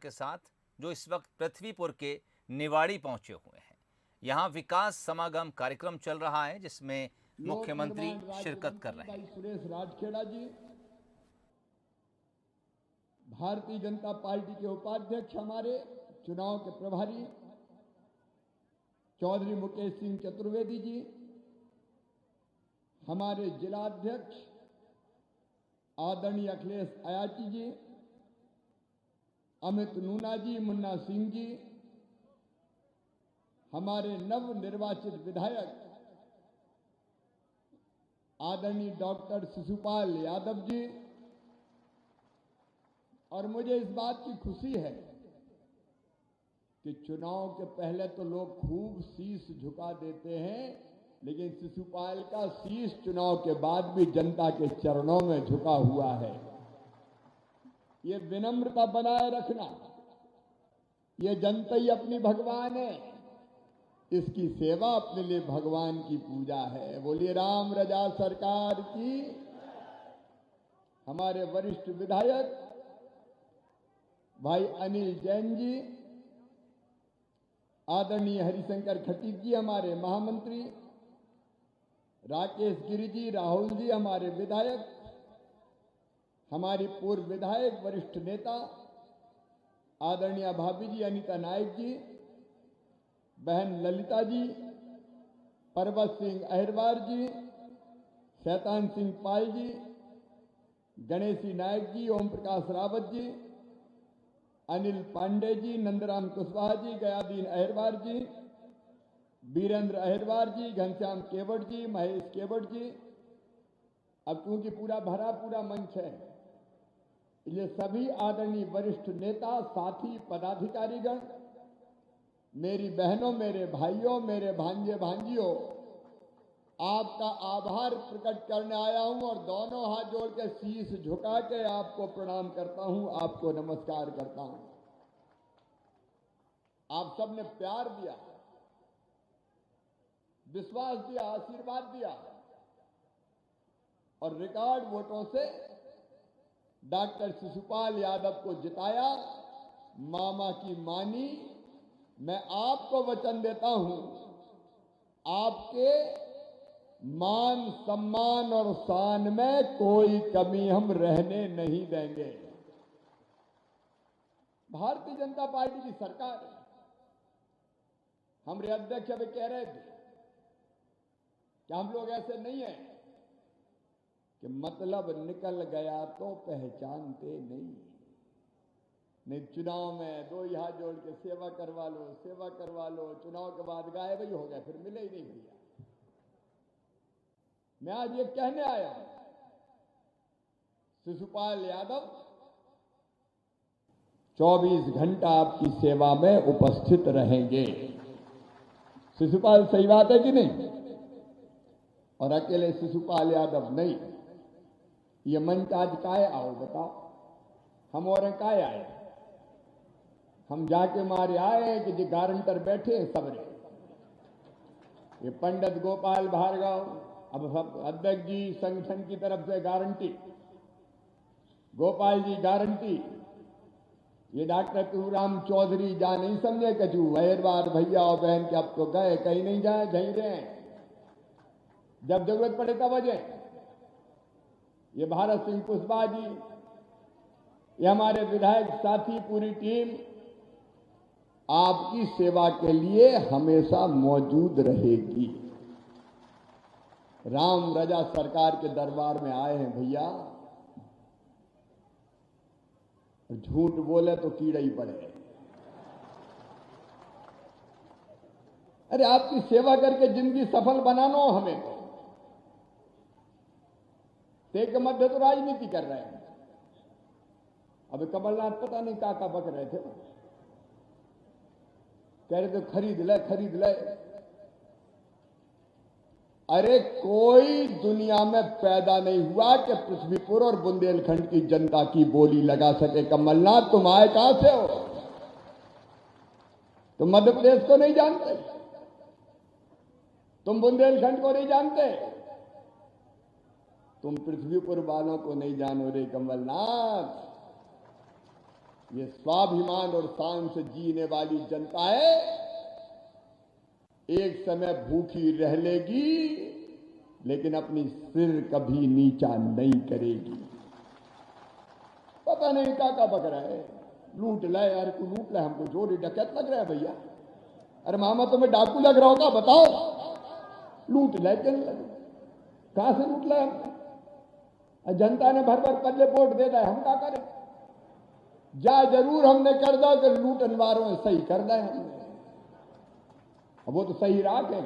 के साथ, जो इस वक्त पृथ्वीपुर के निवाड़ी पहुंचे हुए हैं। यहां विकास समागम कार्यक्रम चल रहा है, जिसमें मुख्यमंत्री शिरकत कर रहे हैं। सुरेश राजखेड़ा जी, भारतीय जनता पार्टी के उपाध्यक्ष, हमारे चुनाव के प्रभारी चौधरी मुकेश सिंह चतुर्वेदी जी, हमारे जिलाध्यक्ष आदरणीय अखिलेश अयाची जी, अमित नूना जी, मुन्ना सिंह जी, हमारे नव निर्वाचित विधायक आदरणीय डॉक्टर शिशुपाल यादव जी। और मुझे इस बात की खुशी है कि चुनाव के पहले तो लोग खूब शीश झुका देते हैं, लेकिन शिशुपाल का शीश चुनाव के बाद भी जनता के चरणों में झुका हुआ है। ये विनम्रता बनाए रखना, ये जनता ही अपनी भगवान है, इसकी सेवा अपने लिए भगवान की पूजा है। बोलिए राम रजा सरकार की। हमारे वरिष्ठ विधायक भाई अनिल जैन जी, आदरणीय हरिशंकर खटीक जी हमारे महामंत्री, राकेश गिरी जी, राहुल जी हमारे विधायक, हमारी पूर्व विधायक वरिष्ठ नेता आदरणीय भाभी जी अनीता नायक जी, बहन ललिता जी, पर्वत सिंह अहिरवार जी, शैतान सिंह पाल जी, गणेशी नायक जी, ओम प्रकाश रावत जी, अनिल पांडे जी, नंदराम कुशवाहा जी, गयादीन अहिरवार जी, वीरेंद्र अहिरवार जी, घनश्याम केवट जी, महेश केवट जी। अब क्योंकि पूरा भरा पूरा मंच है, ये सभी आदरणीय वरिष्ठ नेता, साथी, पदाधिकारीगण, मेरी बहनों, मेरे भाइयों, मेरे भांजे भांजियों, आपका आभार प्रकट करने आया हूं और दोनों हाथ जोड़ के शीश झुका के आपको प्रणाम करता हूं, आपको नमस्कार करता हूं। आप सबने प्यार दिया, विश्वास दिया, आशीर्वाद दिया और रिकॉर्ड वोटों से डॉक्टर शिशुपाल यादव को जिताया। मामा की मानी। मैं आपको वचन देता हूं, आपके मान सम्मान और शान में कोई कमी हम रहने नहीं देंगे। भारतीय जनता पार्टी की सरकार है। हमारे अध्यक्ष अभी कह रहे थे कि हम लोग ऐसे नहीं हैं कि मतलब निकल गया तो पहचानते नहीं। चुनाव में दो ही हाथ जोड़ के सेवा करवा लो, चुनाव के बाद गायब ही हो गए, फिर मिले ही नहीं भैया। मैं आज ये कहने आया हूं, शिशुपाल यादव 24 घंटा आपकी सेवा में उपस्थित रहेंगे। शिशुपाल, सही बात है कि नहीं? और अकेले शिशुपाल यादव नहीं, ये मंच आज काहे आओ बताओ? हम और काहे आए? हम जाके मारे आए कि जी गारंटर बैठे सबरे, ये पंडित गोपाल भार्गव, अब सब अध्यक्ष जी संगठन की तरफ से गारंटी, गोपाल जी गारंटी, ये डॉक्टर तुराम चौधरी जा नहीं समझे कचू अहिरवार भैया और बहन के अब तो गए, कहीं नहीं जाए, झहीं रहे, जब जरूरत पड़े तब अजय। ये भारत सिंह कुशवाहा जी, ये हमारे विधायक साथी, पूरी टीम आपकी सेवा के लिए हमेशा मौजूद रहेगी। राम रजा सरकार के दरबार में आए हैं भैया, झूठ बोले तो कीड़ा ही पड़े। अरे आपकी सेवा करके जिंदगी सफल बनाना हो हमें तो एक मध्य तो राजनीति कर रहे हैं। अभी कमलनाथ पता नहीं का बक रहे थे, कह रहे थे खरीद ले। अरे कोई दुनिया में पैदा नहीं हुआ कि पृथ्वीपुर और बुंदेलखंड की जनता की बोली लगा सके। कमलनाथ, तुम आए कहां से हो? तुम मध्य प्रदेश को नहीं जानते, तुम बुंदेलखंड को नहीं जानते, तुम पृथ्वीपुर वालों को नहीं जानो रे कमलनाथ। ये स्वाभिमान और शान से जीने वाली जनता है, एक समय भूखी रह लेगी लेकिन अपनी सिर कभी नीचा नहीं करेगी। पता नहीं क्या बक रहा है, लूट ले यार, को लूट ले, हमको चोरी डकैत लग रहा है भैया। अरे मामा तुम्हें डाकू लग रहा होगा, बताओ। लूट ले, कहां से लूट ले हमने? जनता ने भर भर पल्ले वोट दे दिया, हम क्या करें? जा जरूर हमने कर दो कि लूट अनवारों सही कर दिया हमने। अब वो तो सही राह है,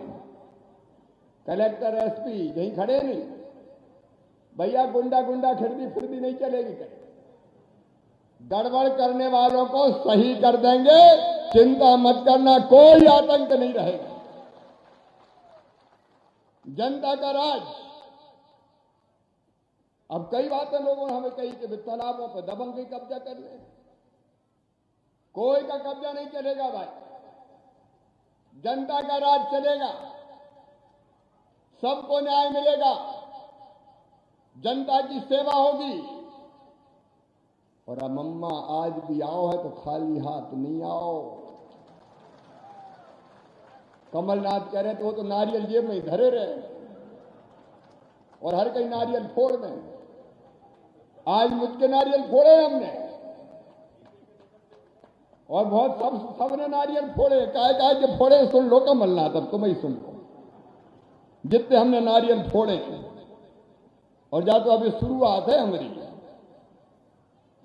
कलेक्टर एसपी यहीं खड़े नहीं भैया, गुंडा गुंडा खिरदी फिरदी नहीं चलेगी। गड़बड़ करने वालों को सही कर देंगे, चिंता मत करना, कोई आतंक नहीं रहेगा। जनता का राज। अब कई बातें लोगों ने हमें कही कि तालाबों पर दबंग ही कब्जा कर ले, कोई का कब्जा नहीं चलेगा भाई, जनता का राज चलेगा, सबको न्याय मिलेगा, जनता की सेवा होगी। और अब अम्मा आज भी आओ है तो खाली हाथ नहीं आओ। कमलनाथ कह रहे तो वो तो नारियल जेब में धरे रहे और हर कहीं नारियल फोड़ दें। आज मुझके नारियल फोड़े हमने और बहुत सबने नारियल फोड़े। कहा कि फोड़े सुन लो कमलनाथ, अब तुम ही सुन लो जितने हमने नारियल फोड़े। और जा तो अभी शुरुआत है हमारी।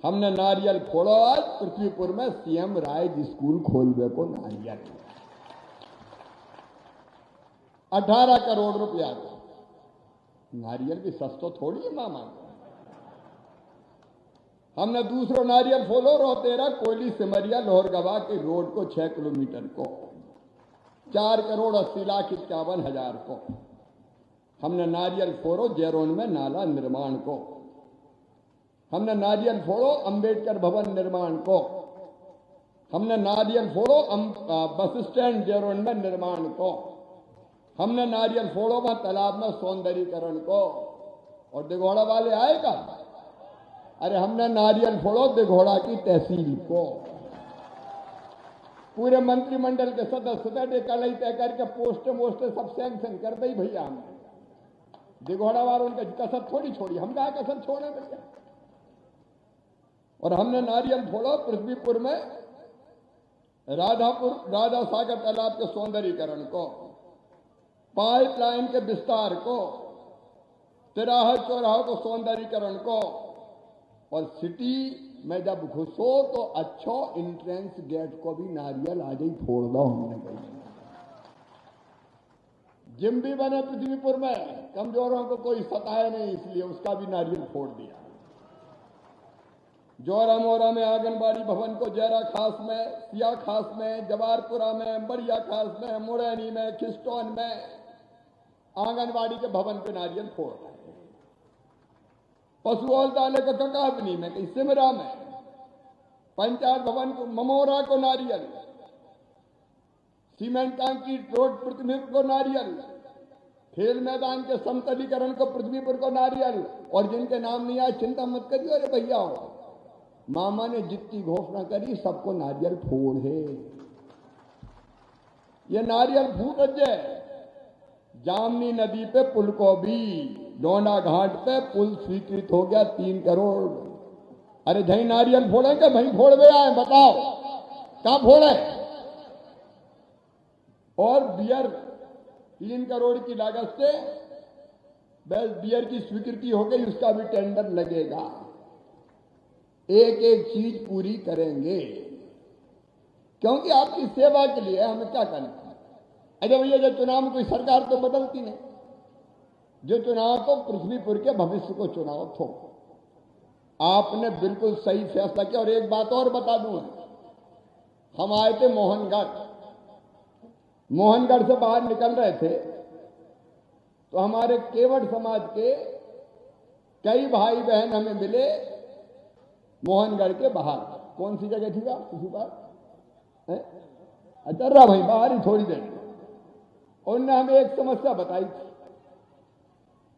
हमने नारियल फोड़ो आज पृथ्वीपुर में सीएम राय स्कूल खोलने को नारियल 18 करोड़ रुपया का। नारियल भी सस्तो थोड़ी है मामा। हमने दूसरो नारियल फोड़ो रोतेरा कोयली सिमरिया लोहरगवा के रोड को 6 किलोमीटर को 4 करोड़ 80 लाख 51 हजार को। हमने नारियल फोड़ो जैरोन में नाला निर्माण को। हमने नारियल फोड़ो अंबेडकर भवन निर्माण को। हमने नारियल फोड़ो बस स्टैंड जैरोन में निर्माण को। हमने नारियल फोड़ो वहां तालाब में सौंदर्यीकरण को। और दिघोड़ा वाले आएगा, अरे हमने नारियल फोड़ो दिघोड़ा की तहसील को। पूरे मंत्रिमंडल के सदस्य कल तय करके पोस्टे मोस्टे सब सैंक्शन कर दी भैया। हमने दिघोड़ा वालों उनका कसर थोड़ी छोड़ी, हम कहा कसर छोड़े भैया। और हमने नारियल फोड़ो पृथ्वीपुर में राधा सागर तालाब के सौंदर्यीकरण को, पाइपलाइन के विस्तार को, तिराहा चौराहों को सौंदर्यीकरण को। और सिटी में जब घुसो तो अच्छो एंट्रेंस गेट को भी नारियल आज ही फोड़ दो हमने कही। जिम भी बने पृथ्वीपुर में, कमजोरों को कोई सताए नहीं इसलिए उसका भी नारियल फोड़ दिया। जोरा मोरा में आंगनबाड़ी भवन को जैरा खास में, सिया खास में, जवारपुरा में, बड़िया खास में, मुरैनी में, खिस्टोन में आंगनबाड़ी के भवन पे नारियल फोड़ रहे। पशुओल ताले को ककाबनी में, कहीं सिमरा में, पंचायत भवन को ममोरा को नारियल, सीमेंट कंक्रीट रोड पृथ्वीपुर को नारियल, खेल मैदान के समतलीकरण को पृथ्वीपुर को नारियल। और जिनके नाम नहीं आए चिंता मत करिए, अरे भैया मामा ने जितनी घोषणा करी सबको नारियल फोड़ है। ये नारियल फूट जाए। जामनी नदी पे पुल को भी, डोना घाट पे पुल स्वीकृत हो गया 3 करोड़। अरे जहीं नारियल फोड़ेंगे वहीं फोड़ गया है, बताओ कहां फोड़े? और बियर 3 करोड़ की लागत से बियर की स्वीकृति हो गई, उसका भी टेंडर लगेगा। एक एक चीज पूरी करेंगे क्योंकि आपकी सेवा के लिए हमें क्या करना है। अरे भैया जो चुनाव में कोई सरकार तो बदलती नहीं, जो चुनाव तो पृथ्वीपुर के भविष्य को चुनाव थो। आपने बिल्कुल सही फैसला किया। और एक बात और बता दूं, हम आए थे मोहनगढ़ से बाहर निकल रहे थे तो हमारे केवट समाज के कई भाई बहन हमें मिले मोहनगढ़ के बाहर। कौन सी जगह थी किसी बात अचर्रा भाई बाहर ही थोड़ी देर। उन्होंने हमें एक समस्या बताई थी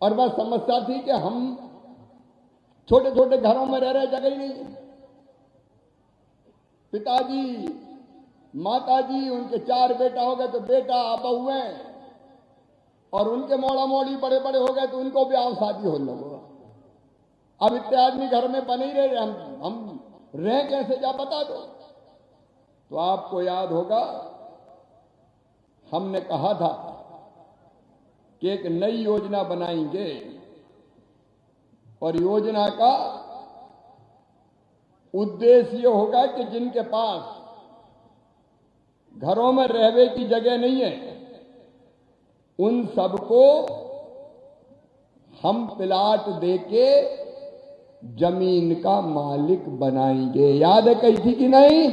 और वह समस्या थी कि हम छोटे छोटे घरों में रह रहे, जगह ही नहीं है। पिताजी, माताजी, उनके 4 बेटा हो गए तो बेटा बहुएं, और उनके मोड़ा मोड़ी बड़े बड़े हो गए तो उनको ब्याह शादी हो लोगों। अब इतने आदमी घर में बने ही रहे, हम रह कैसे जा बता दो। तो आपको याद होगा हमने कहा था कि एक नई योजना बनाएंगे, और योजना का उद्देश्य ये होगा कि जिनके पास घरों में रहने की जगह नहीं है उन सबको हम प्लाट देके जमीन का मालिक बनाएंगे। याद है कही थी कि नहीं?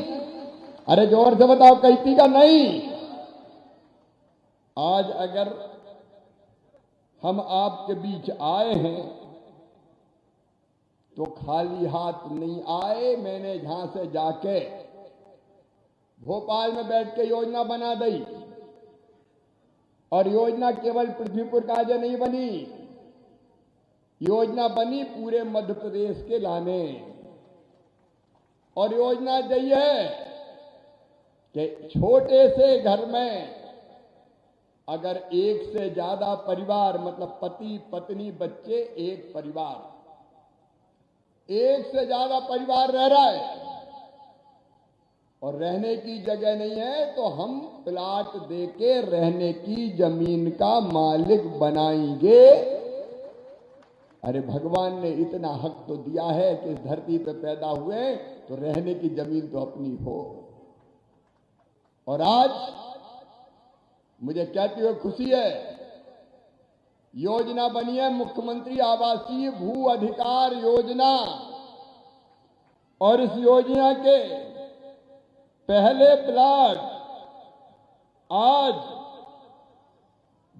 अरे जोर से बताओ, कही थी का नहीं? आज अगर हम आपके बीच आए हैं तो खाली हाथ नहीं आए। मैंने यहां से जाके भोपाल में बैठ के योजना बना दी, और योजना केवल पृथ्वीपुर का आज नहीं बनी, योजना बनी पूरे मध्य प्रदेश के लाने। और योजना यही है कि छोटे से घर में अगर एक से ज्यादा परिवार, मतलब पति पत्नी बच्चे एक परिवार, एक से ज्यादा परिवार रह रहा है और रहने की जगह नहीं है, तो हम प्लाट देके रहने की जमीन का मालिक बनाएंगे। अरे भगवान ने इतना हक तो दिया है कि इस धरती पे पैदा हुए तो रहने की जमीन तो अपनी हो। और आज मुझे कहते हुए खुशी है, योजना बनी है मुख्यमंत्री आवासीय भू अधिकार योजना, और इस योजना के पहले प्लाट आज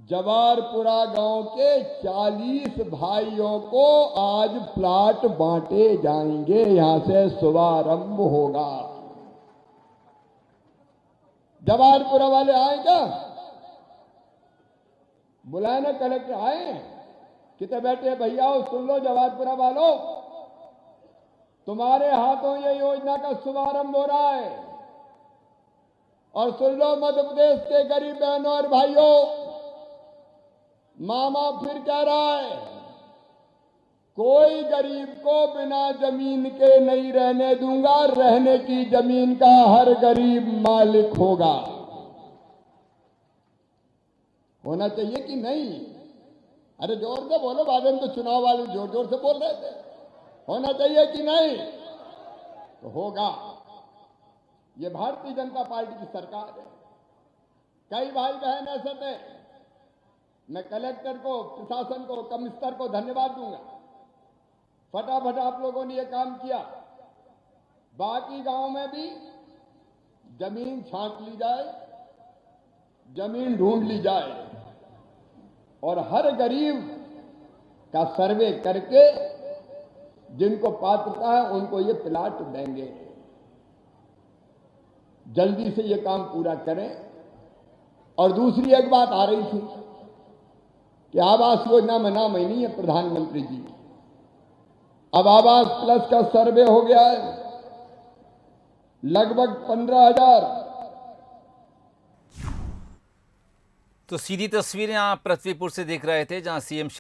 जवारपुरा गांव के 40 भाइयों को आज प्लाट बांटे जाएंगे। यहां से शुभारंभ होगा। जवारपुरा वाले आएगा, बुलाए ना कलेक्टर, आए कितने बैठे भैया, सुन लो जवारपुरा वालों, तुम्हारे हाथों ये योजना का शुभारंभ हो रहा है। और सुन लो मध्य प्रदेश के गरीब बहनों और भाइयों, मामा फिर कह रहा है, कोई गरीब को बिना जमीन के नहीं रहने दूंगा, रहने की जमीन का हर गरीब मालिक होगा। होना चाहिए कि नहीं? अरे जोर से बोलो, बाद में तो चुनाव वाले जोर जोर से बोल रहे थे। होना चाहिए कि नहीं? तो होगा। ये भारतीय जनता पार्टी की सरकार है। कई भाई बहन ऐसे थे, मैं कलेक्टर को, प्रशासन को, कमिश्नर को धन्यवाद दूंगा, फटाफट आप लोगों ने ये काम किया। बाकी गांव में भी जमीन छांट ली जाए, जमीन ढूंढ ली जाए, और हर गरीब का सर्वे करके जिनको पात्रता है उनको ये प्लाट देंगे। जल्दी से ये काम पूरा करें। और दूसरी एक बात आ रही थी कि आवास योजना में नाम ही नहीं है प्रधानमंत्री जी। अब आवास प्लस का सर्वे हो गया है, लगभग 15,000। तो सीधी तस्वीरें आप पृथ्वीपुर से देख रहे थे, जहां सीएम